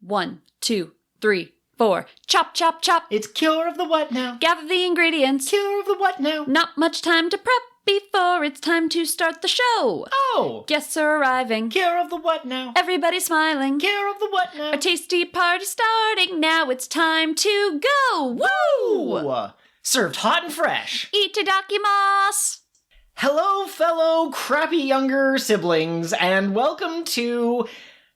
1, 2, 3, 4. Chop, chop, chop. It's Cure of the What Now? Gather the ingredients. Cure of the What Now? Not much time to prep before it's time to start the show. Oh! Guests are arriving. Cure of the What Now? Everybody's smiling. Cure of the What Now? A tasty party starting. Now it's time to go. Woo! Ooh, served hot and fresh. Itadakimasu. Hello, fellow crappy younger siblings, and welcome to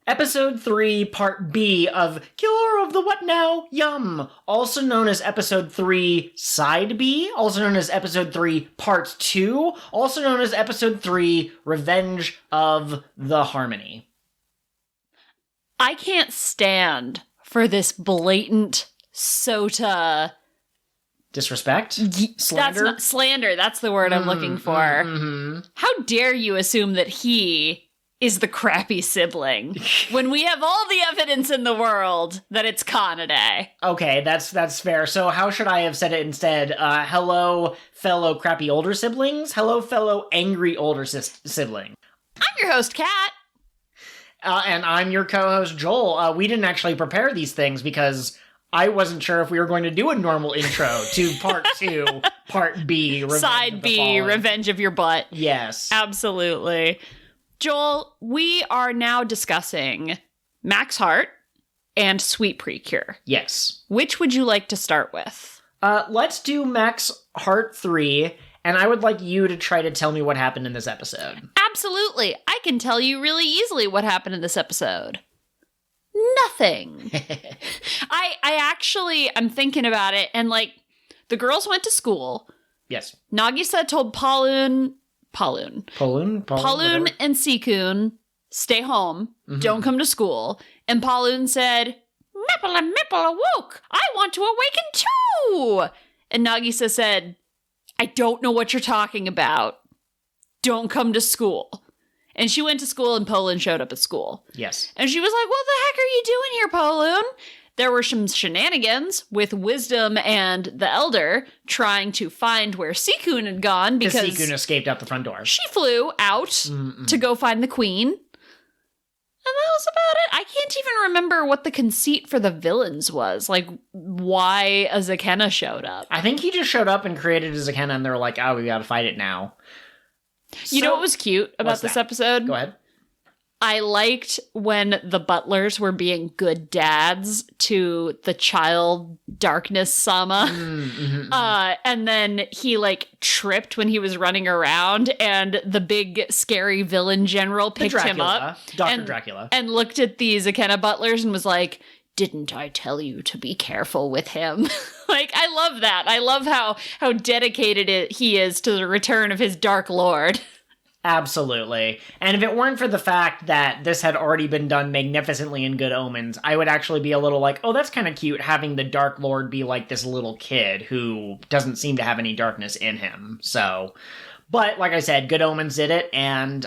Episode 3, Part B of Cure of the What Now? Yum! Also known as Episode 3, Side B, also known as Episode 3, Part 2, also known as Episode 3, Revenge of the Harmony. I can't stand for this blatant Souta... Disrespect? Slander? That's not slander. That's the word I'm looking for. How dare you assume that he is the crappy sibling when we have all the evidence in the world that it's Kanade? Okay, that's fair. So how should I have said it instead? Hello, fellow crappy older siblings? Hello, fellow angry older sibling? I'm your host, Kat. And I'm your co-host, Joel. We didn't actually prepare these things because I wasn't sure if we were going to do a normal intro to Part 2, Part B, Revenge Side B, Revenge of your butt. Yes. Absolutely. Joel, we are now discussing Max Heart and Sweet PreCure. Yes. Which would you like to start with? Let's do Max Heart 3, and I would like you to try to tell me what happened in this episode. Absolutely. I can tell you really easily what happened in this episode. Nothing. I'm thinking about it, and like, the girls went to school. Yes. Nagisa told Pollun Pollun and Sikun, stay home, don't come to school. And Pollun said, Mipple and Mipple awoke. I want to awaken too. And Nagisa said, I don't know what you're talking about. Don't come to school. And she went to school, and Pollun showed up at school. Yes. And she was like, what the heck are you doing here, Pollun? There were some shenanigans with Wisdom and the Elder trying to find where Sikun had gone because Sikun escaped out the front door. She flew out to go find the queen. And that was about it. I can't even remember what the conceit for the villains was. Like, why a Zakena showed up. I think he just showed up and created a Zakena, and they were like, oh, we gotta fight it now. You know what was cute about this episode? Go ahead. I liked when the butlers were being good dads to the child darkness Sama. And then he like tripped when he was running around, and the big scary villain general picked him up. Dr. Dracula. And looked at the Zakena butlers and was like, didn't I tell you to be careful with him? Like, I love that. I love how dedicated he is to the return of his Dark Lord. Absolutely. And if it weren't for the fact that this had already been done magnificently in Good Omens, I would actually be a little like, oh, that's kind of cute having the Dark Lord be like this little kid who doesn't seem to have any darkness in him. So, but like I said, Good Omens did it, and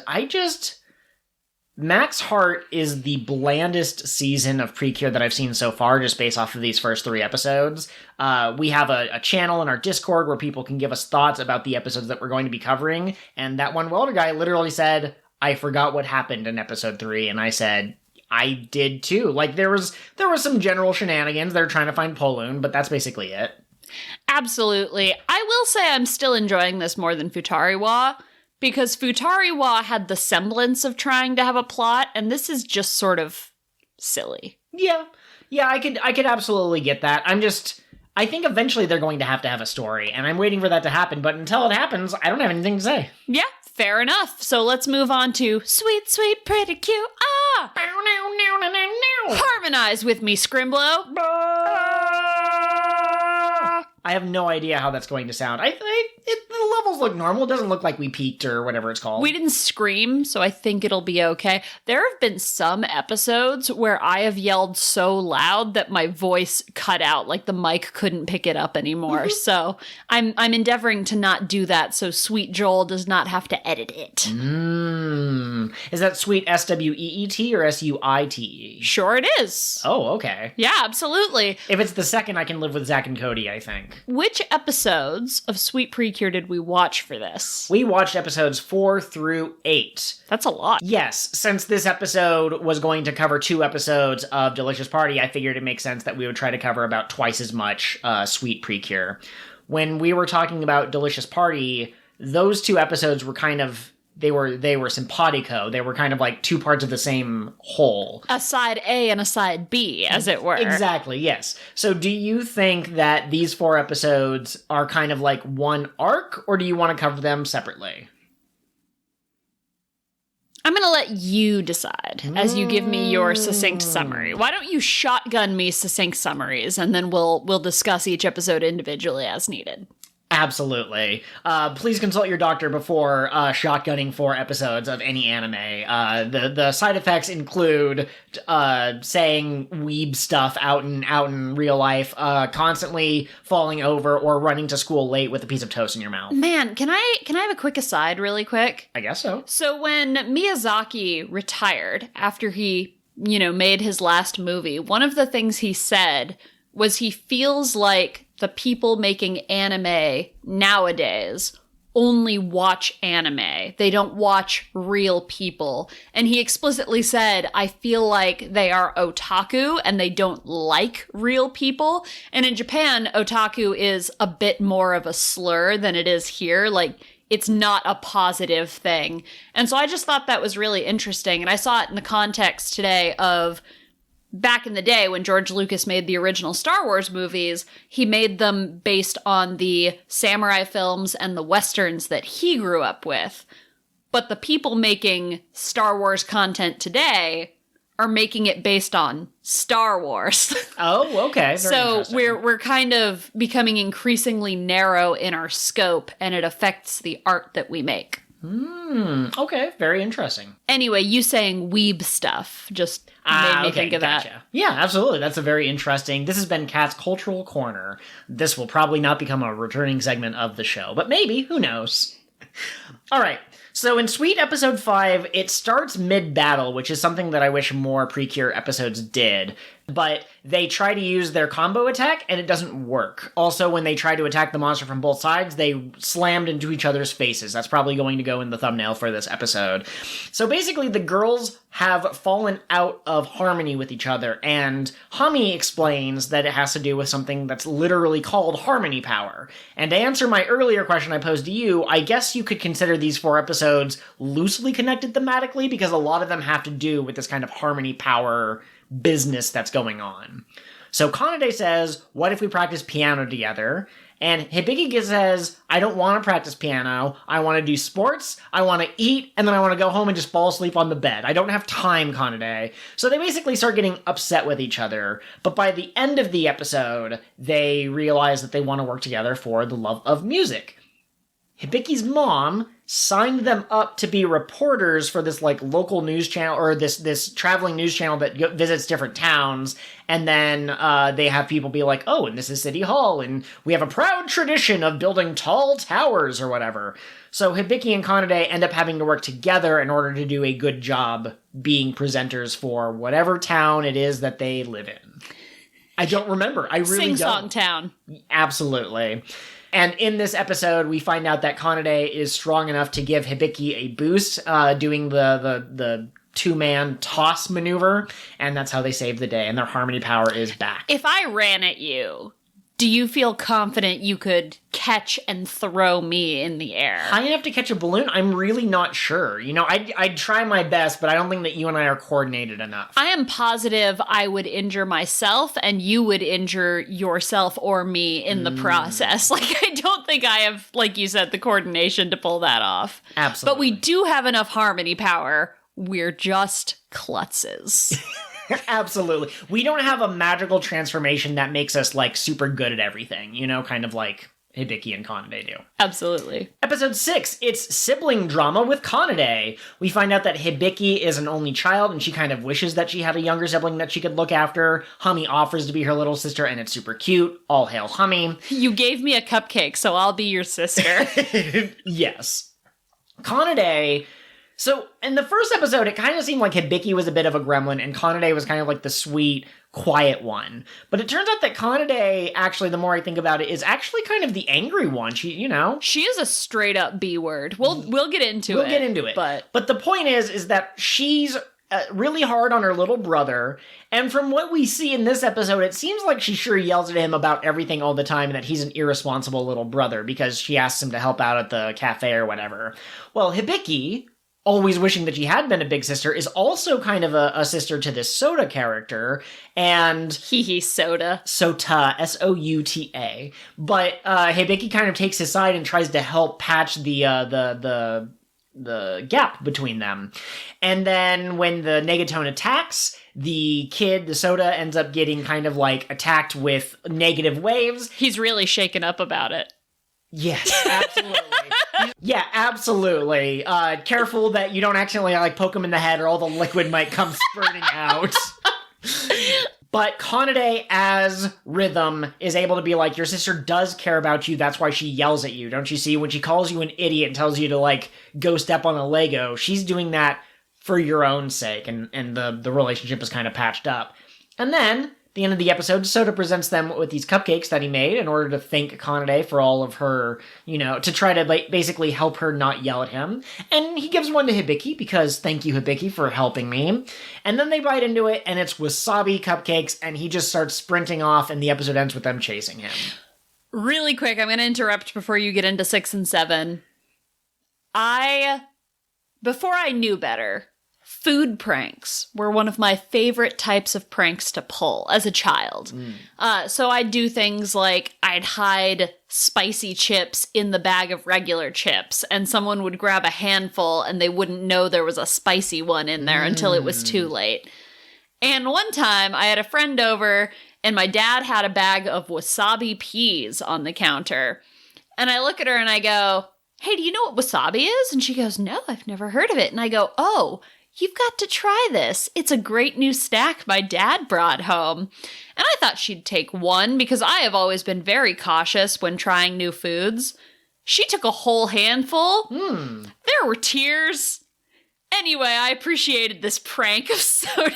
Max Heart is the blandest season of PreCure that I've seen so far, just based off of these first 3 episodes. We have a channel in our Discord where people can give us thoughts about the episodes that we're going to be covering, and that one welder guy literally said, I forgot what happened in episode 3, and I said, I did too. Like, there was some general shenanigans. They're trying to find Pollun, but that's basically it. Absolutely. I will say I'm still enjoying this more than Futariwa, because Futariwa had the semblance of trying to have a plot, and this is just sort of silly. Yeah, I could absolutely get that. I think eventually they're going to have a story, and I'm waiting for that to happen, but until it happens, I don't have anything to say. Yeah, fair enough. So let's move on to Sweet, Sweet, Pretty Cute. Harmonize with me, Scrimblow. I have no idea how that's going to sound. The levels look normal. It doesn't look like we peaked or whatever it's called. We didn't scream, so I think it'll be okay. There have been some episodes where I have yelled so loud that my voice cut out, like the mic couldn't pick it up anymore. So I'm endeavoring to not do that, so Sweet Joel does not have to edit it. Is that Sweet SWEET or SUITE? Sure it is. Oh, okay. Yeah, absolutely. If it's the second, I can live with Zach and Cody, I think. Which episodes of Sweet PreCure did we watch watch for this? We watched episodes 4 through 8. That's a lot. Yes, since this episode was going to cover 2 episodes of Delicious Party, I figured it makes sense that we would try to cover about twice as much Sweet PreCure. When we were talking about Delicious Party, those 2 episodes were kind of... They were simpatico. They were kind of like 2 parts of the same whole. A side A and a side B, as it were. Exactly, yes. So do you think that these 4 episodes are kind of like one arc, or do you want to cover them separately? I'm going to let you decide as you give me your succinct summary. Why don't you shotgun me succinct summaries, and then we'll discuss each episode individually as needed. Absolutely. Please consult your doctor before shotgunning 4 episodes of any anime. The side effects include saying weeb stuff out in real life, constantly falling over or running to school late with a piece of toast in your mouth. Man, can I have a quick aside really quick? I guess so. So when Miyazaki retired after he, made his last movie, one of the things he said was he feels like the people making anime nowadays only watch anime. They don't watch real people. And he explicitly said, I feel like they are otaku and they don't like real people. And in Japan, otaku is a bit more of a slur than it is here. Like, it's not a positive thing. And so I just thought that was really interesting. And I saw it in the context today of back in the day when George Lucas made the original Star Wars movies, he made them based on the samurai films and the westerns that he grew up with. But the people making Star Wars content today are making it based on Star Wars. Oh, okay. So we're kind of becoming increasingly narrow in our scope, and it affects the art that we make. Okay, very interesting. Anyway, you saying weeb stuff just made me think of that. Yeah, absolutely. That's a very interesting... This has been Kat's Cultural Corner. This will probably not become a returning segment of the show, but maybe, who knows? All right. So in Sweet Episode 5, it starts mid-battle, which is something that I wish more PreCure episodes did. But they try to use their combo attack, and it doesn't work. Also, when they try to attack the monster from both sides, they slammed into each other's faces. That's probably going to go in the thumbnail for this episode. So basically, the girls have fallen out of harmony with each other, and Hami explains that it has to do with something that's literally called harmony power. And to answer my earlier question I posed to you, I guess you could consider these 4 episodes loosely connected thematically, because a lot of them have to do with this kind of harmony power business that's going on. So Kanade says, what if we practice piano together? And Hibiki says, I don't want to practice piano. I want to do sports, I want to eat, and then I want to go home and just fall asleep on the bed. I don't have time, Kanade. So they basically start getting upset with each other. But by the end of the episode, they realize that they want to work together for the love of music. Hibiki's mom signed them up to be reporters for this local news channel, or this traveling news channel that visits different towns, and then they have people be like, oh, and this is City Hall, and we have a proud tradition of building tall towers or whatever. So Hibiki and Kanade end up having to work together in order to do a good job being presenters for whatever town it is that they live in. I don't remember. I really don't. Sing-song town. Absolutely. And in this episode, we find out that Kanade is strong enough to give Hibiki a boost, doing the 2-man toss maneuver, and that's how they save the day, and their harmony power is back. If I ran at you, do you feel confident you could catch and throw me in the air? High enough to catch a balloon? I'm really not sure. I'd try my best, but I don't think that you and I are coordinated enough. I am positive I would injure myself, and you would injure yourself or me in the process. I don't think I have, like you said, the coordination to pull that off. Absolutely. But we do have enough harmony power. We're just klutzes. Absolutely. We don't have a magical transformation that makes us, super good at everything, kind of like Hibiki and Kanade do. Absolutely. Episode 6, it's sibling drama with Kanade. We find out that Hibiki is an only child, and she kind of wishes that she had a younger sibling that she could look after. Hami offers to be her little sister, and it's super cute. All hail Hami. You gave me a cupcake, so I'll be your sister. Yes. Kanade... So, in the first episode, it kind of seemed like Hibiki was a bit of a gremlin, and Kanade was kind of like the sweet, quiet one. But it turns out that Kanade, actually, the more I think about it, is actually kind of the angry one. She is a straight up B word. We'll get into it. We'll get into it. But the point is that she's really hard on her little brother. And from what we see in this episode, it seems like she sure yells at him about everything all the time and that he's an irresponsible little brother because she asks him to help out at the cafe or whatever. Well, Hibiki, always wishing that she had been a big sister, is also kind of a sister to this Souta character, and... Souta. Souta, S-O-U-T-A. But Hibiki kind of takes his side and tries to help patch the gap between them. And then when the Negatone attacks, the kid, the Souta, ends up getting kind of like attacked with negative waves. He's really shaken up about it. Yes, absolutely. Yeah, absolutely. Careful that you don't accidentally like poke him in the head or all the liquid might come spurting out. But Kanade, as Rhythm, is able to be like, your sister does care about you, that's why she yells at you. Don't you see? When she calls you an idiot and tells you to, like, go step on a Lego, she's doing that for your own sake, and the relationship is kind of patched up. And then, at the end of the episode, Souta presents them with these cupcakes that he made in order to thank Kanade for all of her, to try to basically help her not yell at him. And he gives one to Hibiki because thank you, Hibiki, for helping me. And then they bite into it, and it's wasabi cupcakes, and he just starts sprinting off, and the episode ends with them chasing him. Really quick, I'm going to interrupt before you get into 6 and 7. Before I knew better, food pranks were one of my favorite types of pranks to pull as a child. So I'd do things like I'd hide spicy chips in the bag of regular chips, and someone would grab a handful and they wouldn't know there was a spicy one in there until it was too late. And one time I had a friend over and my dad had a bag of wasabi peas on the counter. And I look at her and I go, hey, do you know what wasabi is? And she goes, no, I've never heard of it. And I go, oh, you've got to try this. It's a great new snack my dad brought home. And I thought she'd take one because I have always been very cautious when trying new foods. She took a whole handful. There were tears. Anyway, I appreciated this prank of sodas.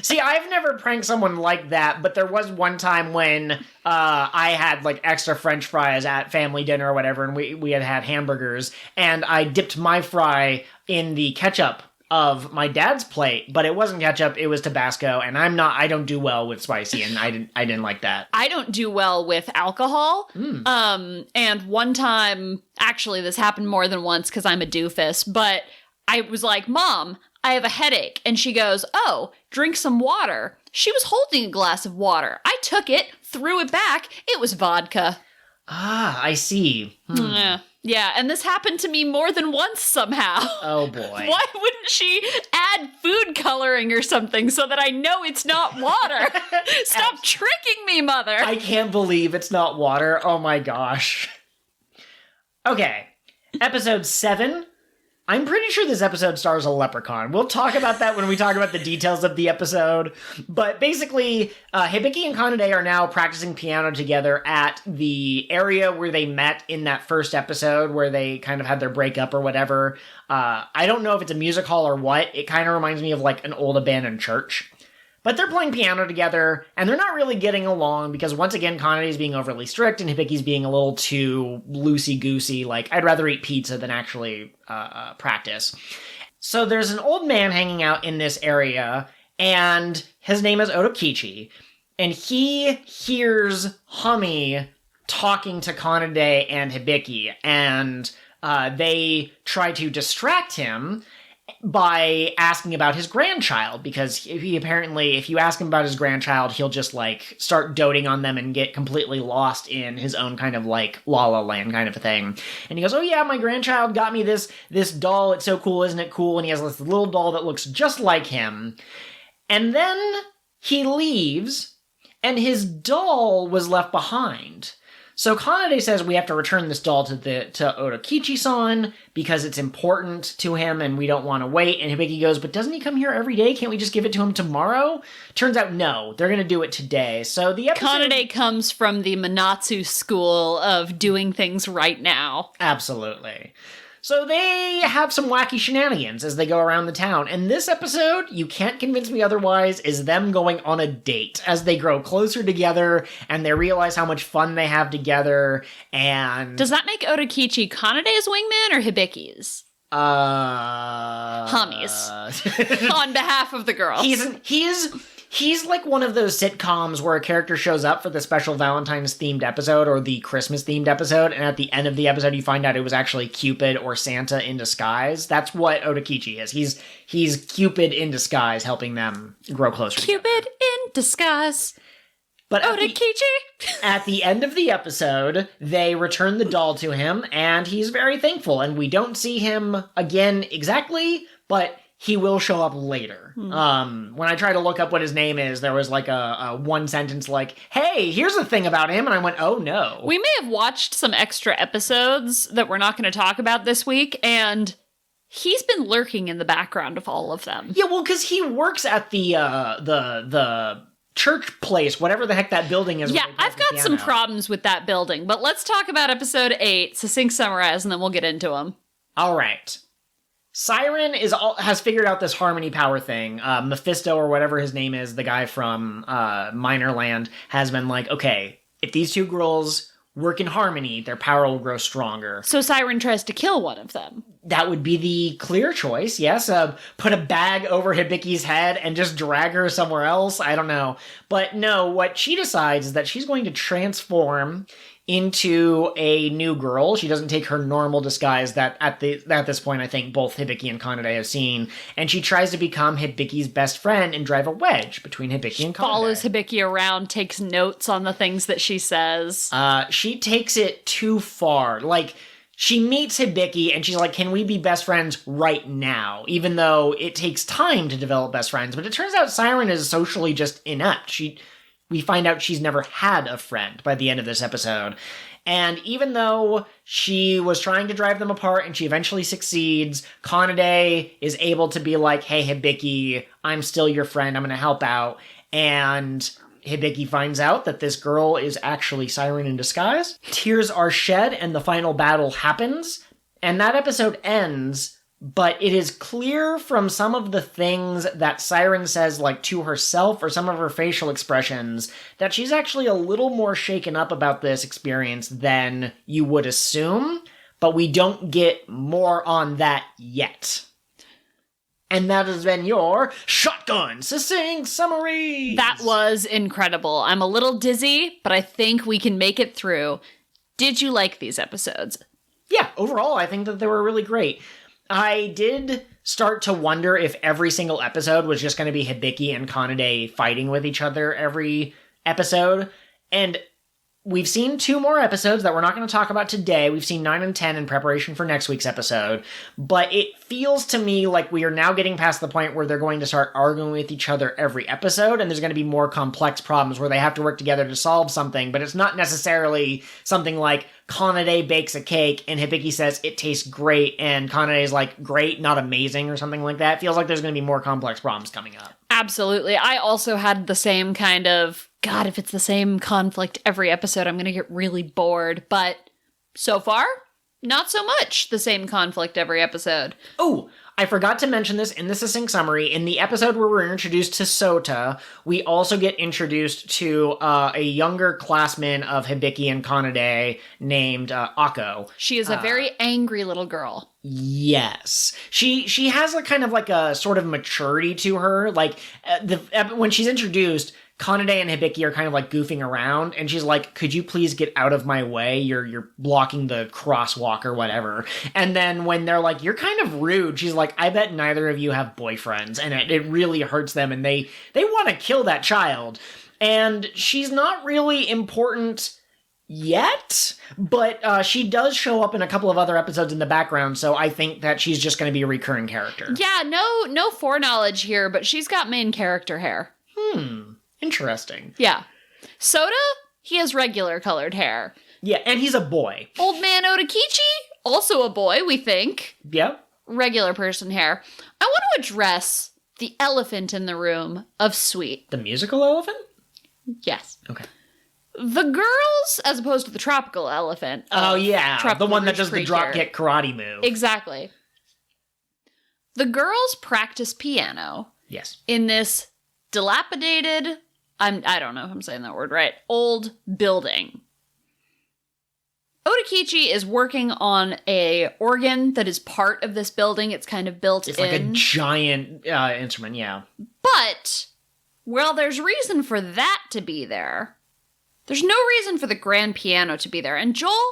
See, I've never pranked someone like that, but there was one time when I had like extra French fries at family dinner or whatever, and we had hamburgers, and I dipped my fry in the ketchup of my dad's plate, but it wasn't ketchup, it was Tabasco, and I don't do well with spicy, and I didn't like that. I don't do well with alcohol. And one time, actually this happened more than once because I'm a doofus, but I was like, Mom, I have a headache. And she goes, oh, drink some water. She was holding a glass of water. I took it, threw it back. It was vodka. Ah, I see. Yeah, and this happened to me more than once somehow. Oh, boy. Why wouldn't she add food coloring or something so that I know it's not water? Stop tricking me, Mother. I can't believe it's not water. Oh, my gosh. Okay, episode 7. I'm pretty sure this episode stars a leprechaun. We'll talk about that when we talk about the details of the episode. But basically, Hibiki and Kanade are now practicing piano together at the area where they met in that first episode where they kind of had their breakup or whatever. I don't know if it's a music hall or what. It kind of reminds me of like an old abandoned church. But they're playing piano together, and they're not really getting along because, once again, Kanade's being overly strict, and Hibiki's being a little too loosey-goosey, like, I'd rather eat pizza than actually practice. So there's an old man hanging out in this area, and his name is Otokichi, and he hears Hami talking to Kanade and Hibiki, and they try to distract him by asking about his grandchild, because if you ask him about his grandchild, he'll just like start doting on them and get completely lost in his own kind of like La La Land kind of a thing. And he goes, oh yeah, my grandchild got me this doll, it's so cool, isn't it cool? And he has this little doll that looks just like him. And then he leaves, and his doll was left behind. So Kanade says we have to return this doll to Otokichi-san because it's important to him and we don't want to wait. And Hibiki goes, but doesn't he come here every day? Can't we just give it to him tomorrow? Turns out, no, they're going to do it today. So the episode... Kanade comes from the Manatsu school of doing things right now. Absolutely. So they have some wacky shenanigans as they go around the town. And this episode, you can't convince me otherwise, is them going on a date as they grow closer together and they realize how much fun they have together. And does that make Otokichi Kanade's wingman or Hibiki's? Homies. On behalf of the girls. He's like one of those sitcoms where a character shows up for the special Valentine's themed episode or the Christmas themed episode, and at the end of the episode you find out it was actually Cupid or Santa in disguise. That's what Otokichi is. He's Cupid in disguise, helping them grow closer Cupid together. in disguise. But Otokichi! At the end of the episode, they return the doll to him, and he's very thankful, and we don't see him again exactly, but he will show up later. When I tried to look up what his name is, there was like a one sentence like, hey, here's the thing about him, and I went, oh no. We may have watched some extra episodes that we're not going to talk about this week, and he's been lurking in the background of all of them. Yeah, well, because he works at the church place, whatever the heck that building is. Yeah, I've got some problems with that building, but let's talk about episode 8, succinct summarize, and then we'll get into them. All right. Siren has figured out this harmony power thing. Mephisto, or whatever his name is, the guy from Minorland, has been like, okay, if these two girls work in harmony, their power will grow stronger. So Siren tries to kill one of them. That would be the clear choice, yes. Put a bag over Hibiki's head and just drag her somewhere else. I don't know. But no, what she decides is that she's going to transform into a new girl. She doesn't take her normal disguise that at this point I think both Hibiki and Kanade have seen, and she tries to become Hibiki's best friend and drive a wedge between Hibiki and Kanade. Follows Hibiki around, takes notes on the things that she says. She takes it too far. Like, she meets Hibiki and she's like, can we be best friends right now? Even though it takes time to develop best friends. But it turns out Siren is socially just inept. We find out she's never had a friend by the end of this episode. And even though she was trying to drive them apart and she eventually succeeds, Kanade is able to be like, hey, Hibiki, I'm still your friend. I'm going to help out. And Hibiki finds out that this girl is actually Siren in disguise. Tears are shed and the final battle happens. And that episode ends. But it is clear from some of the things that Siren says, like, to herself or some of her facial expressions, that she's actually a little more shaken up about this experience than you would assume, but we don't get more on that yet. And that has been your Shotgun Succinct Summary! That was incredible. I'm a little dizzy, but I think we can make it through. Did you like these episodes? Yeah, overall, I think that they were really great. I did start to wonder if every single episode was just going to be Hibiki and Kanade fighting with each other every episode. And we've seen 2 more episodes that we're not going to talk about today. We've seen 9 and 10 in preparation for next week's episode. But it feels to me like we are now getting past the point where they're going to start arguing with each other every episode, and there's going to be more complex problems where they have to work together to solve something, but it's not necessarily something like Kanade bakes a cake and Hibiki says it tastes great, and Kanade is like, great, not amazing, or something like that. It feels like there's going to be more complex problems coming up. Absolutely. I also had the same kind of, God, if it's the same conflict every episode, I'm going to get really bored. But so far, not so much the same conflict every episode. Oh, I forgot to mention this in the succinct summary. In the episode where we're introduced to Souta, we also get introduced to a younger classman of Hibiki and Kanade named Akko. She is a very angry little girl. Yes. She has a kind of like a sort of maturity to her. Like, when she's introduced, Kanade and Hibiki are kind of like goofing around, and she's like, could you please get out of my way? You're blocking the crosswalk or whatever. And then when they're like, you're kind of rude, she's like, I bet neither of you have boyfriends. And it really hurts them, and they want to kill that child. And she's not really important yet, but she does show up in a couple of other episodes in the background, so I think that she's just going to be a recurring character. Yeah, no foreknowledge here, but she's got main character hair. Interesting. Yeah. Souta, he has regular colored hair. Yeah, and he's a boy. Old man Otokichi, also a boy, we think. Yeah. Regular person hair. I want to address the elephant in the room of Sweet. The musical elephant? Yes. Okay. The girls, as opposed to the tropical elephant. Oh, yeah. Tropical The one that Ridge does the PreCure. dropkick karate move. Exactly. The girls practice piano Yes. in this dilapidated, I don't know if I'm saying that word right, old building. Otokichi is working on a organ that is part of this building. It's kind of built in. It's like a giant instrument, yeah. But, well, there's reason for that to be there. There's no reason for the grand piano to be there. And Joel,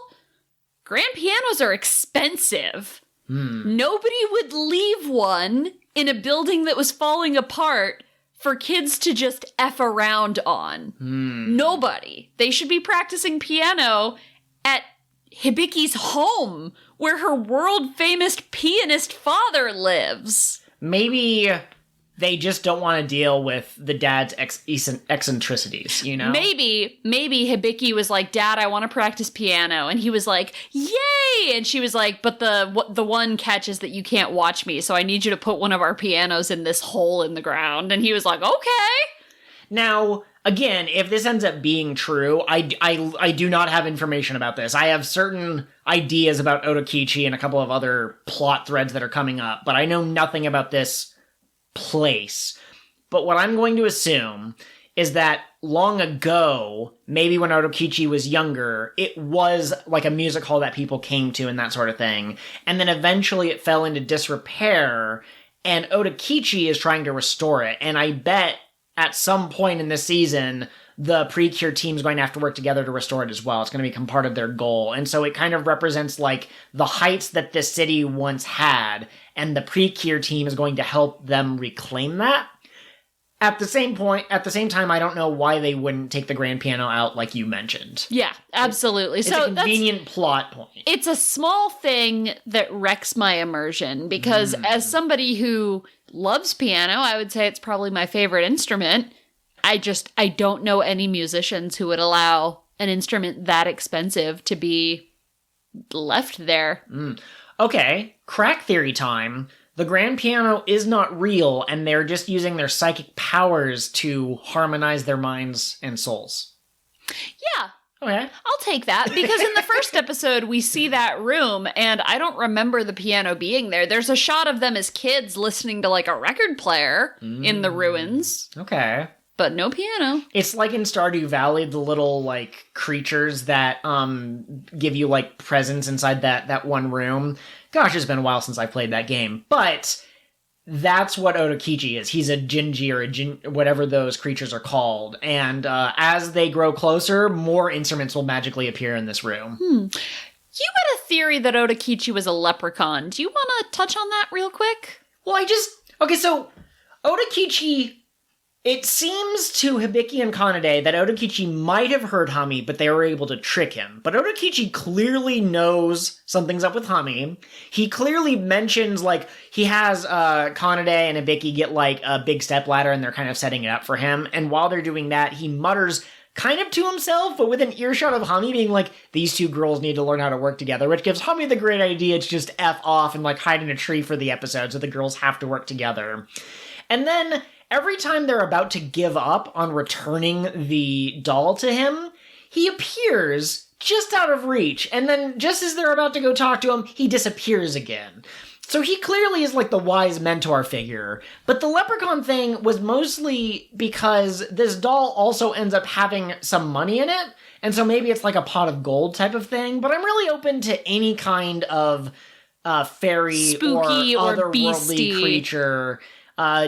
grand pianos are expensive. Nobody would leave one in a building that was falling apart for kids to just F around on. Nobody. They should be practicing piano at Hibiki's home, where her world-famous pianist father lives. Maybe they just don't want to deal with the dad's eccentricities, you know? Maybe Hibiki was like, Dad, I want to practice piano. And he was like, yay! And she was like, but the one catch is that you can't watch me, so I need you to put one of our pianos in this hole in the ground. And he was like, okay. Now, again, if this ends up being true, I do not have information about this. I have certain ideas about Otokichi and a couple of other plot threads that are coming up, but I know nothing about this place. But what I'm going to assume is that long ago, maybe when Otokichi was younger, it was like a music hall that people came to and that sort of thing. And then eventually it fell into disrepair, and Otokichi is trying to restore it. And I bet at some point in this season, the PreCure team is going to have to work together to restore it as well. It's going to become part of their goal. And so it kind of represents like the heights that this city once had, and the PreCure team is going to help them reclaim that. At the same time, I don't know why they wouldn't take the grand piano out like you mentioned. Yeah, absolutely. It's a convenient plot point. It's a small thing that wrecks my immersion, because as somebody who loves piano, I would say it's probably my favorite instrument. I don't know any musicians who would allow an instrument that expensive to be left there. Okay, crack theory time. The grand piano is not real, and they're just using their psychic powers to harmonize their minds and souls. Yeah. Okay. I'll take that, because in the first episode, we see that room, and I don't remember the piano being there. There's a shot of them as kids listening to, like, a record player in the ruins. Okay. But no piano. It's like in Stardew Valley, the little, like, creatures that give you, like, presents inside that one room. Gosh, it's been a while since I played that game. But that's what Otokichi is. He's a Jinji or whatever those creatures are called. And as they grow closer, more instruments will magically appear in this room. You had a theory that Otokichi was a leprechaun. Do you want to touch on that real quick? Well, okay, so Otokichi, it seems to Hibiki and Kanade that Otokichi might have heard Hami, but they were able to trick him. But Otokichi clearly knows something's up with Hami. He clearly mentions, like, he has Kanade and Hibiki get, like, a big stepladder, and they're kind of setting it up for him. And while they're doing that, he mutters kind of to himself, but with an earshot of Hami being like, these two girls need to learn how to work together, which gives Hami the great idea to just F off and, like, hide in a tree for the episode so the girls have to work together. And then every time they're about to give up on returning the doll to him, he appears just out of reach, and then just as they're about to go talk to him, he disappears again. So he clearly is like the wise mentor figure, but the leprechaun thing was mostly because this doll also ends up having some money in it, and so maybe it's like a pot of gold type of thing, but I'm really open to any kind of fairy spooky or or otherworldly beastie creature.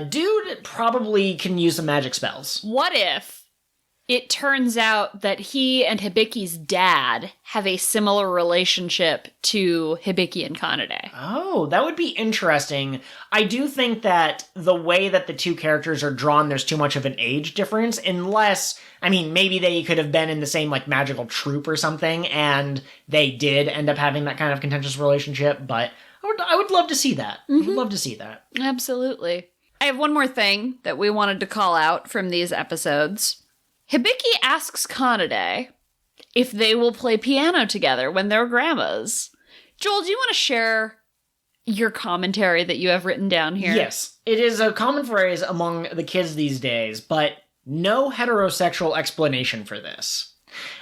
Dude probably can use some magic spells. What if it turns out that he and Hibiki's dad have a similar relationship to Hibiki and Kanade? Oh, that would be interesting. I do think that the way that the two characters are drawn, there's too much of an age difference, unless, I mean, maybe they could have been in the same, like, magical troupe or something, and they did end up having that kind of contentious relationship, but I would love to see that. I would love to see that. Absolutely. I have one more thing that we wanted to call out from these episodes. Hibiki asks Kanade if they will play piano together when they're grandmas. Joel, do you want to share your commentary that you have written down here? Yes. It is a common phrase among the kids these days, but no heterosexual explanation for this.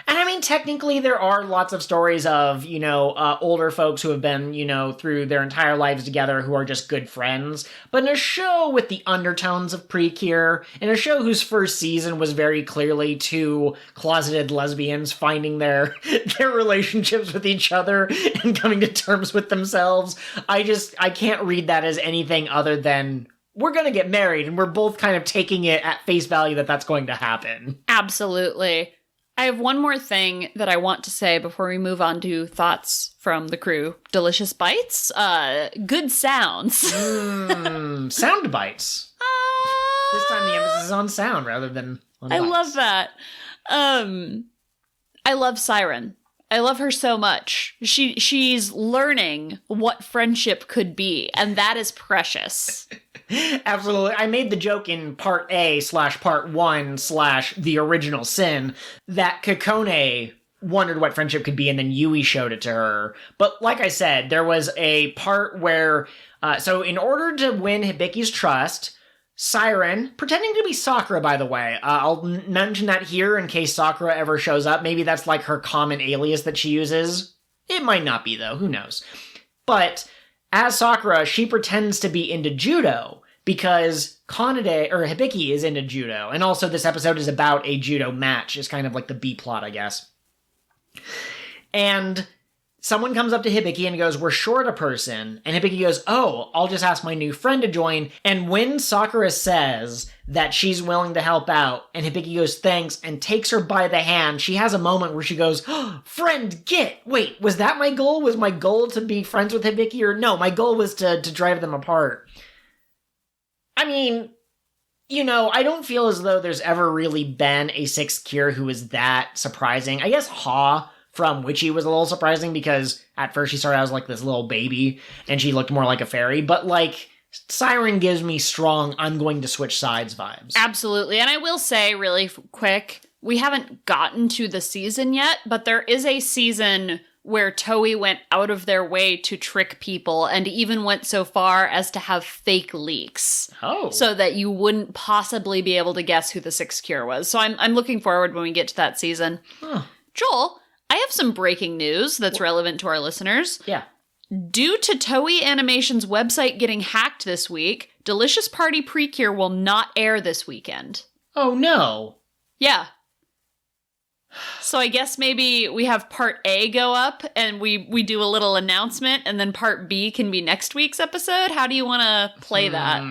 And I mean, technically, there are lots of stories of, older folks who have been, through their entire lives together who are just good friends. But in a show with the undertones of PreCure, in a show whose first season was very clearly two closeted lesbians finding their relationships with each other and coming to terms with themselves, I can't read that as anything other than we're going to get married, and we're both kind of taking it at face value that that's going to happen. Absolutely. I have one more thing that I want to say before we move on to thoughts from the crew. Delicious bites? Good sounds. Sound bites. This time the emphasis is on sound rather than on bites. I love that. I love Siren. I love her so much. She's learning what friendship could be, and that is precious. Absolutely. I made the joke in part A / part 1 / the original sin that Kokone wondered what friendship could be, and then Yui showed it to her. But like I said, there was a part where, so in order to win Hibiki's trust, Siren, pretending to be Sakura, by the way. I'll mention that here in case Sakura ever shows up. Maybe that's like her common alias that she uses. It might not be, though. Who knows? But as Sakura, she pretends to be into judo because Hibiki is into judo. And also this episode is about a judo match. It's kind of like the B-plot, I guess. And someone comes up to Hibiki and goes, we're short a person. And Hibiki goes, oh, I'll just ask my new friend to join. And when Sakura says that she's willing to help out, and Hibiki goes, thanks, and takes her by the hand, she has a moment where she goes, oh, friend, get! Wait, was that my goal? Was my goal to be friends with Hibiki? Or no, my goal was to drive them apart. I mean, I don't feel as though there's ever really been a sixth cure who is that surprising. I guess Ha from Witchy was a little surprising because at first she started out as like this little baby and she looked more like a fairy, but like Siren gives me strong I'm going to switch sides vibes. Absolutely. And I will say really quick, we haven't gotten to the season yet, but there is a season where Toei went out of their way to trick people and even went so far as to have fake leaks. Oh. So that you wouldn't possibly be able to guess who the sixth cure was. So I'm looking forward when we get to that season. Huh. Joel, I have some breaking news that's relevant to our listeners. Yeah. Due to Toei Animation's website getting hacked this week, Delicious Party PreCure will not air this weekend. Oh, no. Yeah. So I guess maybe we have part A go up and we do a little announcement and then part B can be next week's episode. How do you want to play that?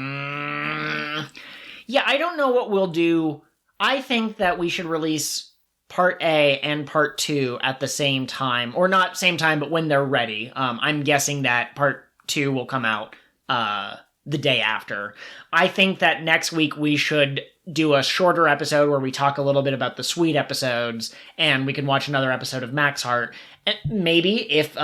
Yeah, I don't know what we'll do. I think that we should release part A and part 2 at the same time. Or not same time, but when they're ready. I'm guessing that part 2 will come out the day after. I think that next week we should do a shorter episode where we talk a little bit about the sweet episodes, and we can watch another episode of Max Heart. And maybe if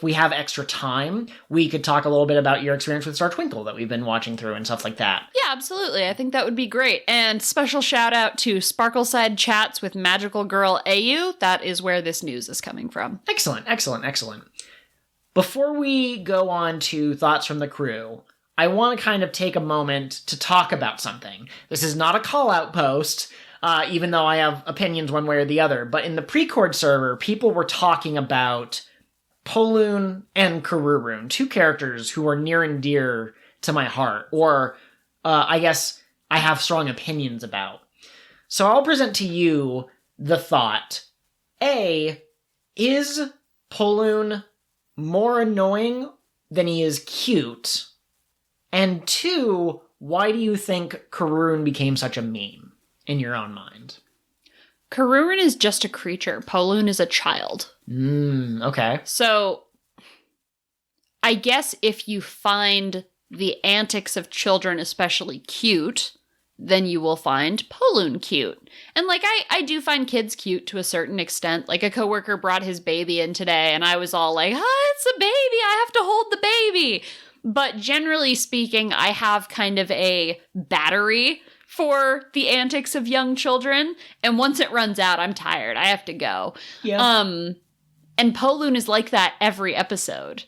we have extra time, we could talk a little bit about your experience with Star Twinkle that we've been watching through and stuff like that. Yeah, absolutely. I think that would be great. And special shout out to Sparkleside Chats with Magical Girl AU. That is where this news is coming from. Excellent. Before we go on to thoughts from the crew, I want to kind of take a moment to talk about something. This is not a call-out post, even though I have opinions one way or the other, but in the Precord server, people were talking about Pollun and Kururun, two characters who are near and dear to my heart, or I guess I have strong opinions about. So I'll present to you the thought. A, is Pollun more annoying than he is cute? And 2, why do you think Kururun became such a meme in your own mind? Kururun is just a creature. Pollun is a child. Okay. So, I guess if you find the antics of children especially cute, then you will find Pollun cute. And like, I do find kids cute to a certain extent. Like a coworker brought his baby in today and I was all like, it's a baby, I have to hold the baby. But generally speaking, I have kind of a battery for the antics of young children. And once it runs out, I'm tired. I have to go. Yeah. And Pollun is like that every episode.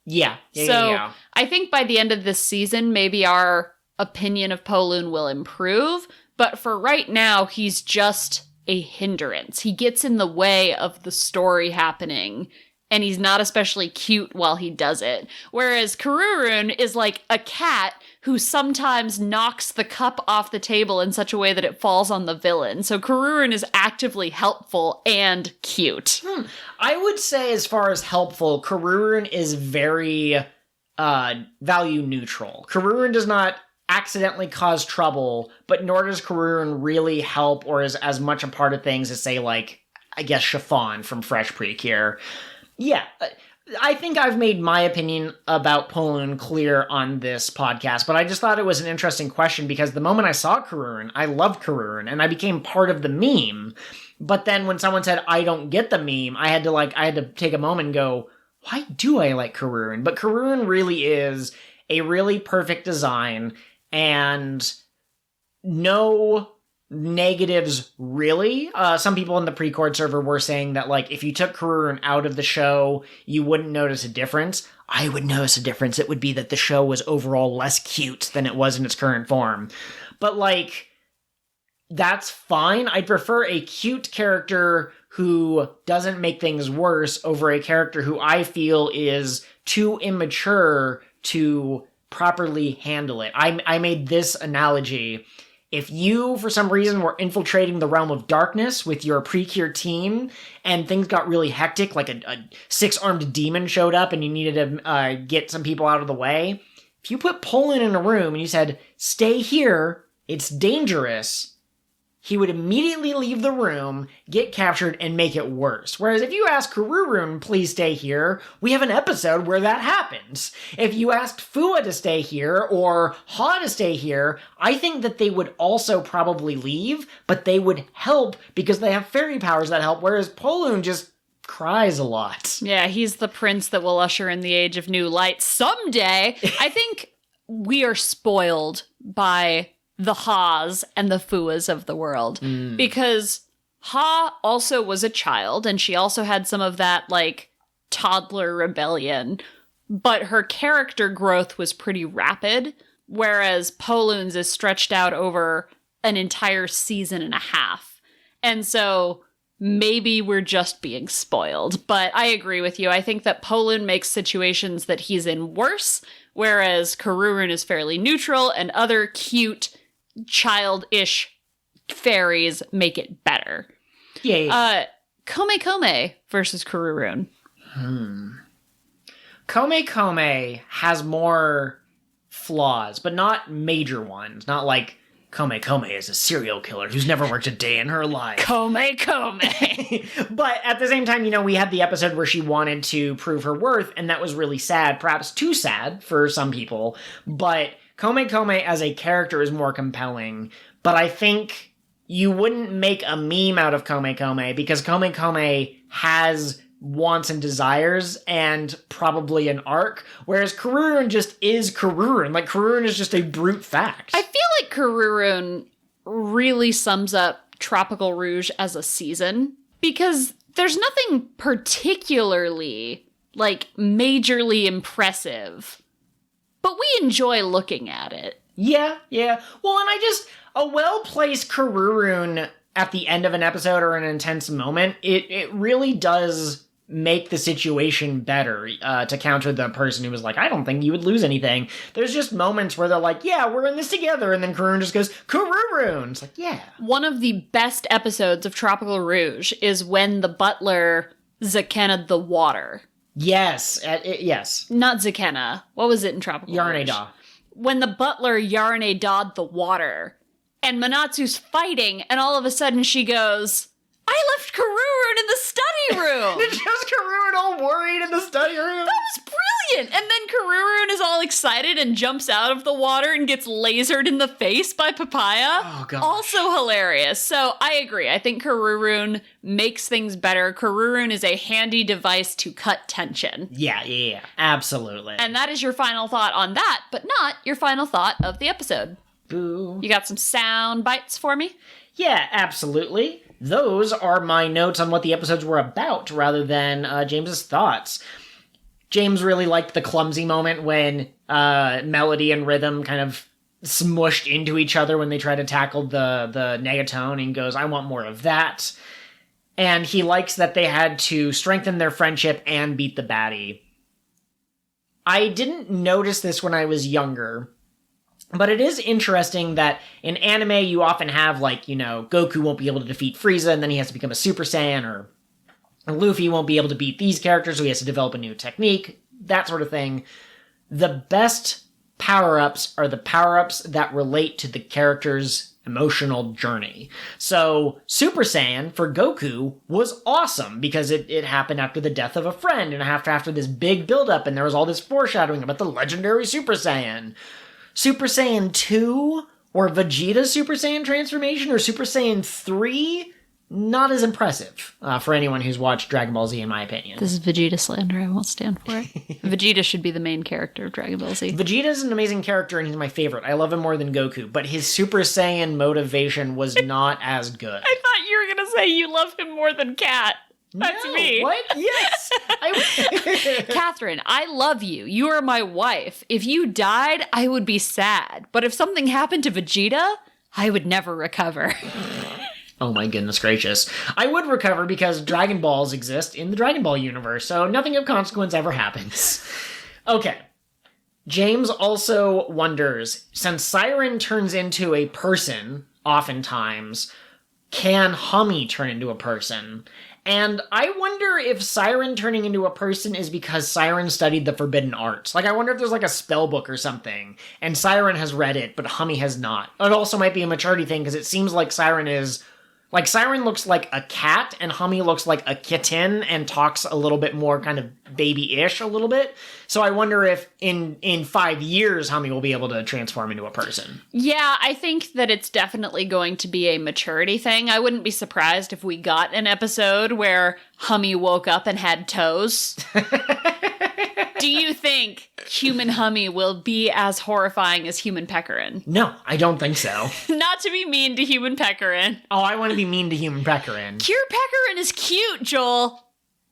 Yeah. So I think by the end of this season, maybe our opinion of Pollun will improve. But for right now, he's just a hindrance. He gets in the way of the story happening, and he's not especially cute while he does it. Whereas Kururun is like a cat who sometimes knocks the cup off the table in such a way that it falls on the villain. So Kururun is actively helpful and cute. I would say, as far as helpful, Kururun is very value neutral. Kururun does not accidentally cause trouble, but nor does Kururun really help or is as much a part of things as, say, like, I guess Chiffon from Fresh PreCure. Yeah, I think I've made my opinion about Pollun clear on this podcast, but I just thought it was an interesting question because the moment I saw Kururun, I loved Kururun, and I became part of the meme. But then when someone said, I don't get the meme, I had to take a moment and go, why do I like Kururun? But Kururun really is a really perfect design, and no negatives, really. Some people in the Precord server were saying that, like, if you took Kururun out of the show, you wouldn't notice a difference. I would notice a difference. It would be that the show was overall less cute than it was in its current form. But, like, that's fine. I'd prefer a cute character who doesn't make things worse over a character who I feel is too immature to properly handle it. I made this analogy. If you, for some reason, were infiltrating the realm of darkness with your PreCure team, and things got really hectic, like a six-armed demon showed up and you needed to get some people out of the way, if you put Pollun in a room and you said, stay here, it's dangerous, he would immediately leave the room, get captured, and make it worse. Whereas if you ask Kururun, please stay here, we have an episode where that happens. If you asked Fua to stay here, or Ha to stay here, I think that they would also probably leave, but they would help because they have fairy powers that help, whereas Pollun just cries a lot. Yeah, he's the prince that will usher in the age of new light someday. I think we are spoiled by the Ha's and the Fuas of the world. Because Ha also was a child, and she also had some of that, like, toddler rebellion, but her character growth was pretty rapid, whereas Pollun's is stretched out over an entire season and a half. And so maybe we're just being spoiled, but I agree with you. I think that Pollun makes situations that he's in worse, whereas Kururun is fairly neutral, and other cute childish fairies make it better. Yeah. Kome versus Kururun. Kome has more flaws, but not major ones. Not like Kome is a serial killer who's never worked a day in her life. Kome. But at the same time, you know, we had the episode where she wanted to prove her worth, and that was really sad. Perhaps too sad for some people, but Kome as a character is more compelling, but I think you wouldn't make a meme out of Kome because Kome has wants and desires and probably an arc, whereas Kururun just is Kururun. Like, Kururun is just a brute fact. I feel like Kururun really sums up Tropical Rouge as a season because there's nothing particularly, like, majorly impressive, but we enjoy looking at it. Yeah. Well, and a well-placed Kururun at the end of an episode or an intense moment, it really does make the situation better, to counter the person who was like, I don't think you would lose anything. There's just moments where they're like, yeah, we're in this together, and then Kururun just goes, Kururun! It's like, yeah. One of the best episodes of Tropical Rouge is when the butler Zakena'd the water. Yes, yes. Not Zakenna. What was it in Tropical Rouge? Yarneda. When the butler Yarneda'd the water, and Manatsu's fighting, and all of a sudden she goes, I left Kururun in the study room! Just Kururun all worried in the study room? That was brilliant! And then Kururun is all excited and jumps out of the water and gets lasered in the face by Papaya. Oh, gosh. Also hilarious. So I agree. I think Kururun makes things better. Kururun is a handy device to cut tension. Yeah. Absolutely. And that is your final thought on that, but not your final thought of the episode. Boo. You got some sound bites for me? Yeah, absolutely. Those are my notes on what the episodes were about, rather than James's thoughts. James really liked the clumsy moment when melody and rhythm kind of smushed into each other when they try to tackle the Negatone, and goes, I want more of that. And he likes that they had to strengthen their friendship and beat the baddie. I didn't notice this when I was younger, but it is interesting that in anime you often have, like, you know, Goku won't be able to defeat Frieza and then he has to become a Super Saiyan, or Luffy won't be able to beat these characters so he has to develop a new technique, that sort of thing. The best power-ups are the power-ups that relate to the character's emotional journey. So Super Saiyan for Goku was awesome because it happened after the death of a friend and after this big build-up, and there was all this foreshadowing about the legendary Super Saiyan. Super Saiyan 2 or Vegeta's Super Saiyan transformation or Super Saiyan 3, not as impressive for anyone who's watched Dragon Ball Z, in my opinion. This is Vegeta slander. I won't stand for it. Vegeta should be the main character of Dragon Ball Z. Vegeta's an amazing character, and he's my favorite. I love him more than Goku, but his Super Saiyan motivation was not as good. I thought you were going to say you love him more than Kat. That's no, me. What? Yes. Catherine, I love you. You are my wife. If you died, I would be sad. But if something happened to Vegeta, I would never recover. Oh my goodness gracious. I would recover because Dragon Balls exist in the Dragon Ball universe, so nothing of consequence ever happens. Okay. James also wonders, since Siren turns into a person, oftentimes, can Hummy turn into a person? And I wonder if Siren turning into a person is because Siren studied the forbidden arts. Like, I wonder if there's like a spell book or something, and Siren has read it, but Hummy has not. It also might be a maturity thing, because it seems like Siren is... Like, Siren looks like a cat, and Hummy looks like a kitten, and talks a little bit more kind of baby-ish a little bit. So I wonder if in 5 years, Hummy will be able to transform into a person. Yeah, I think that it's definitely going to be a maturity thing. I wouldn't be surprised if we got an episode where Hummy woke up and had toes. Do you think human Hummy will be as horrifying as human Peccarin? No, I don't think so. Not to be mean to human Peccarin. Oh, I want to be mean to human Peccarin. Cure Peccarin is cute, Joel.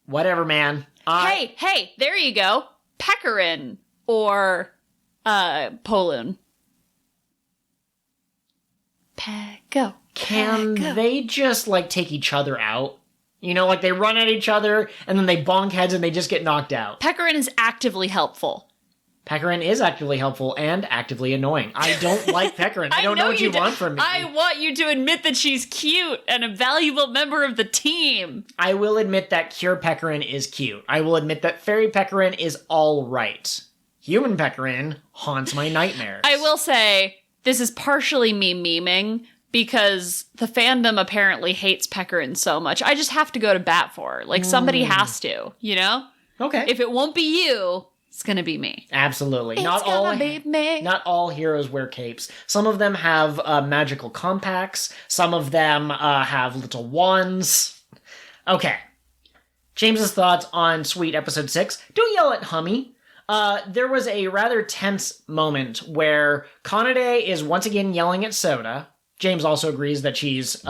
Whatever, man. Hey, there you go. Peccarin or Pollun. Go. Can they just, like, take each other out? You know, like, they run at each other, and then they bonk heads, and they just get knocked out. Peccarin is actively helpful. Peccarin is actively helpful and actively annoying. I don't like Peccarin. I don't know what you want from me. I want you to admit that she's cute and a valuable member of the team. I will admit that Cure Peccarin is cute. I will admit that Fairy Peccarin is all right. Human Peccarin haunts my nightmares. I will say, this is partially me memeing, because the fandom apparently hates Peccarin so much. I just have to go to bat for her. Like, somebody has to, you know? Okay. If it won't be you, it's gonna be me. Absolutely. It's gonna be me. Not all heroes wear capes. Some of them have magical compacts. Some of them have little wands. Okay. James's thoughts on Sweet Episode 6. Don't yell at Hummy. There was a rather tense moment where Kanade is once again yelling at Souta. James also agrees that she's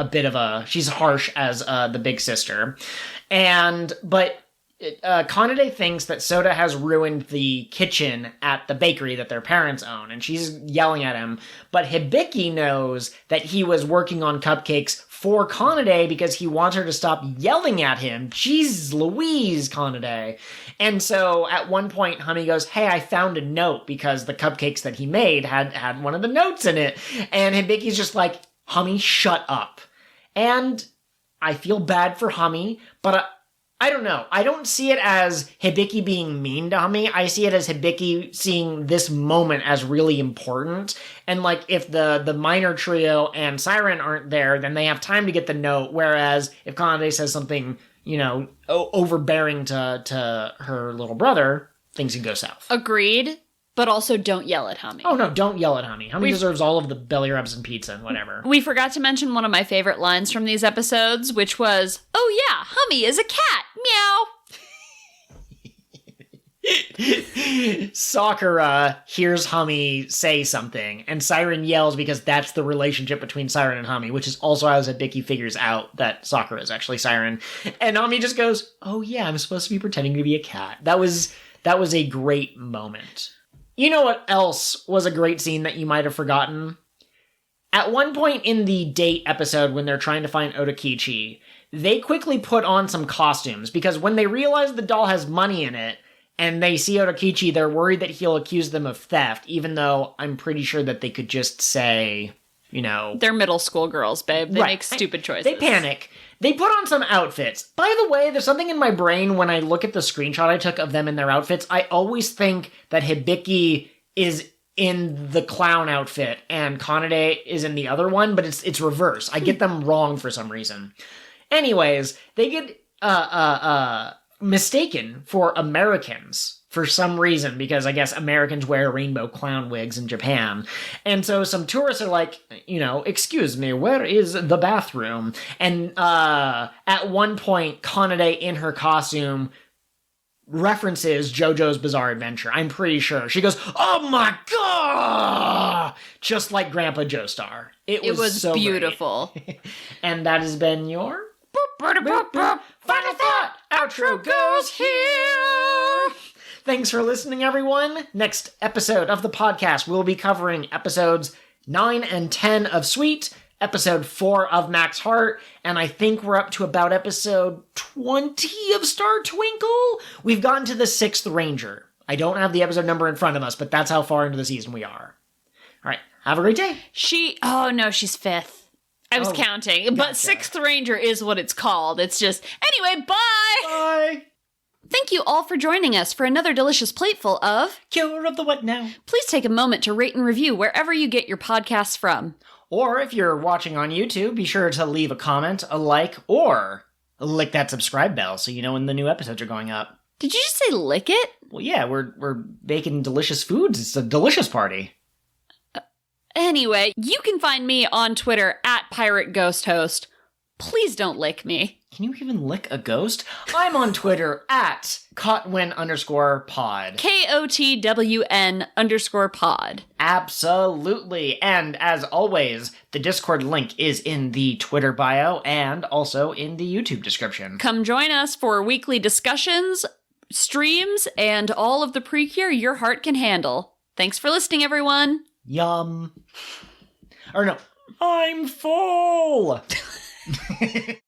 she's harsh as the big sister. But Kanade thinks that Souta has ruined the kitchen at the bakery that their parents own, and she's yelling at him. But Hibiki knows that he was working on cupcakes for Kanade because he wants her to stop yelling at him. Jeez Louise, Kanade. And so at one point, Hummy goes, hey, I found a note, because the cupcakes that he made had one of the notes in it. And Hibiki's just like, Hummy, shut up. And I feel bad for Hummy, but I don't know. I don't see it as Hibiki being mean to Hummy. I see it as Hibiki seeing this moment as really important. And, like, if the minor trio and Siren aren't there, then they have time to get the note. Whereas if Kanade says something, you know, overbearing to her little brother, things can go south. Agreed. But also don't yell at Hummy. Oh, no, don't yell at Hummy. Hummy deserves all of the belly rubs and pizza and whatever. We forgot to mention one of my favorite lines from these episodes, which was, oh yeah, Hummy is a cat. Meow. Sakura hears Hummy say something, and Siren yells because that's the relationship between Siren and Hummy, which is also how Hibiki figures out that Sakura is actually Siren. And Hummy just goes, oh yeah, I'm supposed to be pretending to be a cat. That was a great moment. You know what else was a great scene that you might have forgotten? At one point in the date episode when they're trying to find Otokichi, they quickly put on some costumes because when they realize the doll has money in it and they see Otokichi, they're worried that he'll accuse them of theft, even though I'm pretty sure that they could just say, you know... They're middle school girls, babe. They make stupid choices. They panic. They put on some outfits. By the way, there's something in my brain when I look at the screenshot I took of them in their outfits. I always think that Hibiki is in the clown outfit and Kanade is in the other one, but it's reverse. I get them wrong for some reason. Anyways, they get mistaken for Americans for some reason, because I guess Americans wear rainbow clown wigs in Japan. And so some tourists are like, you know, excuse me, where is the bathroom? And at one point, Kanade in her costume references JoJo's Bizarre Adventure. I'm pretty sure. She goes, "Oh my god!" Just like Grandpa Joestar. It was so beautiful. And that has been your... Final thought! Outro goes here! Thanks for listening, everyone. Next episode of the podcast, we'll be covering episodes 9 and 10 of Sweet, episode 4 of Max Heart, and I think we're up to about episode 20 of Star Twinkle. We've gotten to the 6th Ranger. I don't have the episode number in front of us, but that's how far into the season we are. All right, have a great day. Oh no, she's 5th. I was counting, but gotcha. 6th Ranger is what it's called. It's just, anyway, bye! Bye! Thank you all for joining us for another delicious plateful of Cure of the What Now. Please take a moment to rate and review wherever you get your podcasts from. Or if you're watching on YouTube, be sure to leave a comment, a like, or lick that subscribe bell so you know when the new episodes are going up. Did you just say lick it? Well, yeah, we're baking delicious foods. It's a delicious party. Anyway, you can find me on Twitter at PirateGhostHost. Please don't lick me. Can you even lick a ghost? I'm on Twitter at CotWN_pod. KOTWN_pod. Absolutely. And as always, the Discord link is in the Twitter bio and also in the YouTube description. Come join us for weekly discussions, streams, and all of the PreCure your heart can handle. Thanks for listening, everyone. Yum. Or no, I'm full.